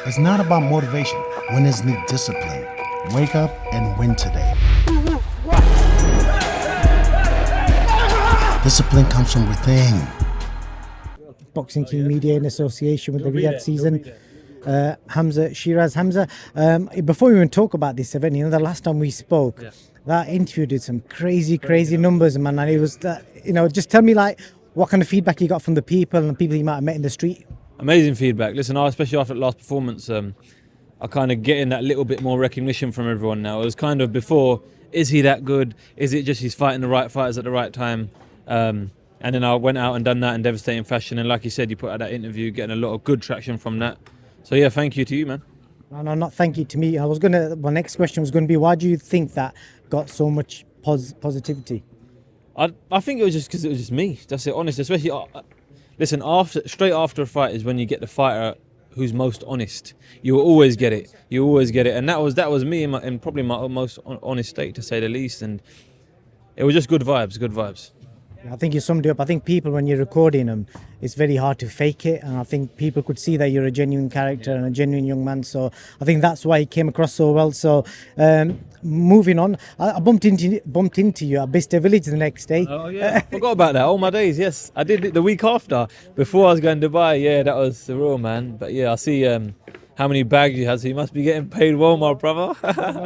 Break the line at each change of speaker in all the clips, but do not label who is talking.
It's not about motivation. Winners need discipline. Wake up and win today. Discipline comes from within.
Boxing King Media in association with the Riyadh season. Hamzah, Sheeraz, Hamzah. Before we even talk about this event, the last time we spoke, that interview did some crazy numbers, man. And it was that, just tell me like what kind of feedback you got from the people and people you might have met in the street.
Amazing feedback. Listen, especially after the last performance, I kind of getting that little bit more recognition from everyone now. It was kind of before, is he that good? Is it just he's fighting the right fighters at the right time? And then I went out and done that in devastating fashion. And like you said, you put out that interview, getting a lot of good traction from that. So yeah, thank you to you, man.
No, not thank you to me. My next question was going to be, why do you think that got so much positivity?
I think it was just because it was just me. That's it, honest. Especially, listen, straight after a fight is when you get the fighter who's most honest. You will always get it. You always get it. And that was me in probably my most honest state, to say the least. And it was just good vibes.
I think you summed it up. I think people, when you're recording them, it's very hard to fake it, and I think people could see that you're a genuine character and a genuine young man. So I think that's why he came across so well. So moving on, I bumped into you at Bicester Village the next day.
Oh yeah, I forgot about that. All my days, yes, I did it the week after. Before I was going to Dubai, yeah, that was the real man. But yeah, I see how many bags you had, so you must be getting paid well, my brother.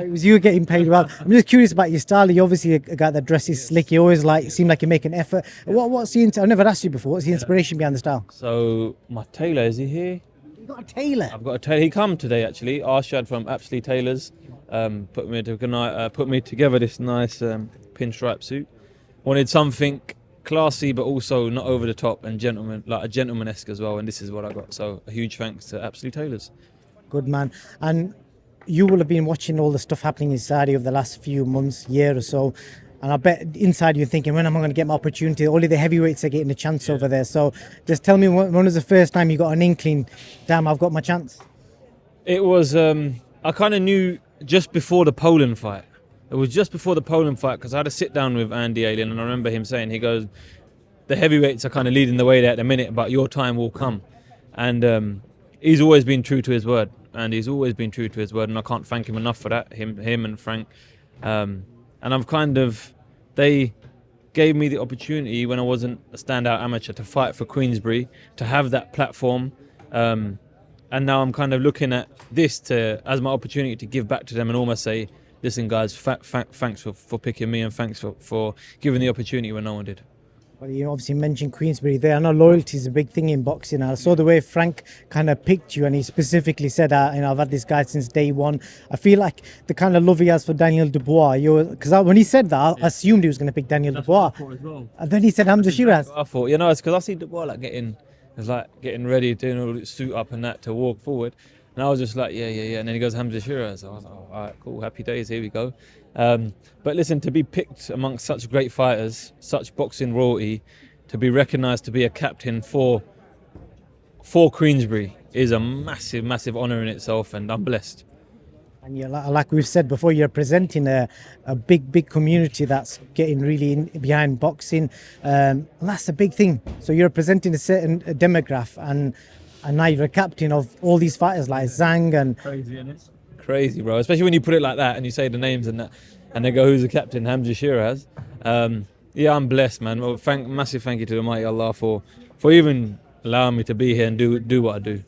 It was you getting paid well. I'm just curious about your style. You're obviously a guy that dresses slick. You always seem like you make an effort. What's the I've never asked you before. What's the inspiration behind the style?
So my tailor, is he here?
You got a tailor?
I've got a tailor. He come today actually. Arshad from Apsley Tailors put me together this nice pinstripe suit. Wanted something classy but also not over the top and like a gentleman-esque as well. And this is what I got. So a huge thanks to Apsley Tailors.
Good man. And you will have been watching all the stuff happening in Saudi over the last few months, year or so. And I bet inside you're thinking, when am I going to get my opportunity? Only the heavyweights are getting a chance over there. So just tell me, when was the first time you got an inkling, damn, I've got my chance?
It was, I kind of knew just before the Poland fight. It was just before the Poland fight because I had a sit down with Andy Alien and I remember him saying, he goes, the heavyweights are kind of leading the way there at the minute, but your time will come. And he's always been true to his word. And I can't thank him enough for that, him and Frank. And they gave me the opportunity when I wasn't a standout amateur to fight for Queensberry, to have that platform. And now I'm kind of looking at this as my opportunity to give back to them and almost say, listen guys, thanks for picking me and thanks for giving the opportunity when no one did.
Well, you obviously mentioned Queensberry there. I know loyalty is a big thing in boxing. I saw the way Frank kind of picked you, and he specifically said, I've had this guy since day one. I feel like the kind of love he has for Daniel Dubois, because when he said that, I assumed he was going to pick Daniel Dubois. And then he said Hamzah Sheeraz.
I thought, it's because I see Dubois getting ready, doing all the suit up and that to walk forward. And I was just like, yeah. And then he goes, Hamzah Sheeraz. I was like, all right, cool, happy days, here we go. But listen, to be picked amongst such great fighters, such boxing royalty, to be recognised to be a captain for Queensberry is a massive honour in itself, and I'm blessed.
And like we've said before, you're presenting a big community that's getting really behind boxing, and that's a big thing. So you're presenting a certain demographic, and now you're a captain of all these fighters like Zhang and...
Crazy, isn't it? Crazy, bro. Especially when you put it like that and you say the names and that, and they go, "Who's the captain?" Hamzah Sheeraz. Yeah, I'm blessed, man. Well, massive thank you to the Almighty Allah for even allowing me to be here and do what I do.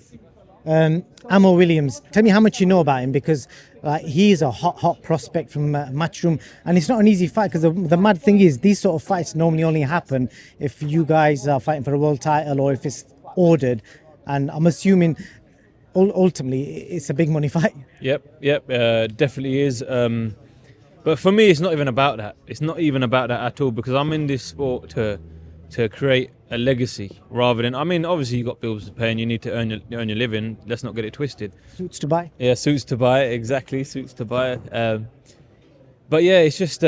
Amo Williams, tell me how much you know about him, because he's a hot prospect from Matchroom, and it's not an easy fight, because the mad thing is these sort of fights normally only happen if you guys are fighting for a world title or if it's ordered, and I'm assuming ultimately it's a big money fight.
Yep, definitely is. But for me, it's not even about that. It's not even about that at all, because I'm in this sport to create a legacy rather than, obviously you got bills to pay and you need to earn your living. Let's not get it twisted.
Suits to buy.
Yeah, suits to buy, exactly, suits to buy. But yeah, it's just,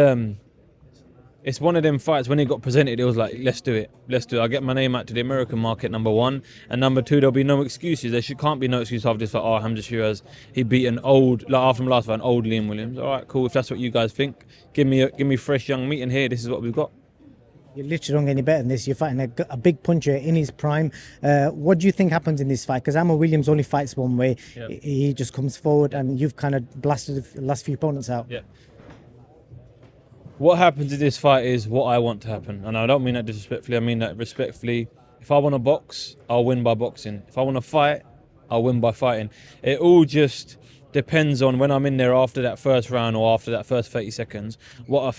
it's one of them fights, when it got presented, it was like, let's do it. I'll get my name out to the American market, number one. And number two, there'll be no excuses. Can't be no excuse after this fight. Oh, Hamzah Sheeraz, he beat after the last fight, an old Liam Williams. All right, cool. If that's what you guys think, give me fresh young meat in here. This is what we've got.
You literally don't get any better than this. You're fighting a big puncher in his prime. What do you think happens in this fight? Because Ammo Williams only fights one way.
Yeah.
He just comes forward, and you've kind of blasted the last few opponents out.
Yeah. What happens in this fight is what I want to happen. And I don't mean that disrespectfully, I mean that respectfully. If I want to box, I'll win by boxing. If I want to fight, I'll win by fighting. It all just depends on when I'm in there after that first round or after that first 30 seconds, what I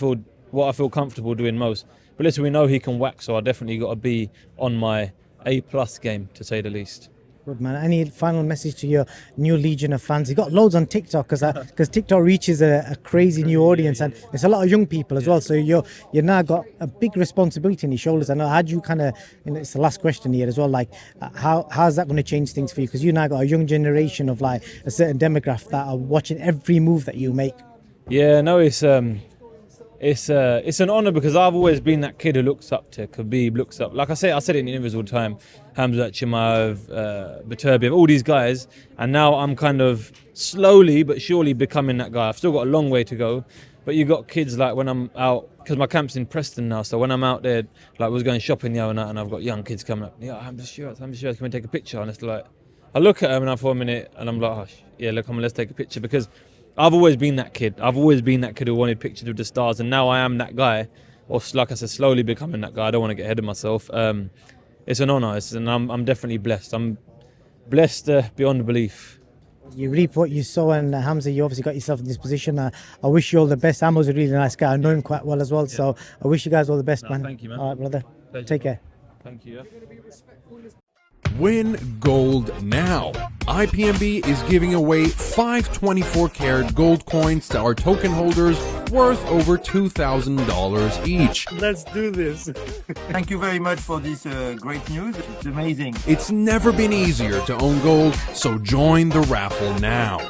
feel comfortable doing most. But listen, we know he can whack, so I definitely got to be on my A+ game, to say the least.
Good man. Any final message to your new legion of fans? You got loads on TikTok because TikTok reaches a crazy new audience, and there's a lot of young people as well. So you now got a big responsibility on your shoulders. I know. How do you kind of? It's the last question here as well. Like, how's that going to change things for you? Because you now got a young generation of like a certain demographic that are watching every move that you make.
Yeah, no, it's an honour because I've always been that kid who looks up to Khabib, looks up. Like I said it in interviews all the time. Hamzah, Chimaev, Beterbiev, all these guys. And now I'm kind of slowly but surely becoming that guy. I've still got a long way to go. But you got kids like when I'm out, because my camp's in Preston now. So when I'm out there, like was going shopping the other night and I've got young kids coming up. Yeah, Hamzah Sheeraz, can we take a picture? And it's like, I look at them and for a minute and I'm like, oh, yeah, look, let's take a picture. Because I've always been that kid. I've always been that kid who wanted pictures with the stars, and now I am that guy, or like I said, slowly becoming that guy. I don't want to get ahead of myself. It's an honour, and I'm definitely blessed. I'm blessed beyond belief.
You reap what you sow, and Hamzah, you obviously got yourself in this position. I wish you all the best. Ammo's a really nice guy. I know him quite well as well, so I wish you guys all the best, man.
Thank you, man.
All right, brother.
Pleasure.
Take care.
Thank you.
Win gold now. IPMB is giving away 5 24-karat gold coins to our token holders worth over $2,000 each.
Let's do this.
Thank you very much for this great news. It's amazing.
It's never been easier to own gold, so join the raffle now.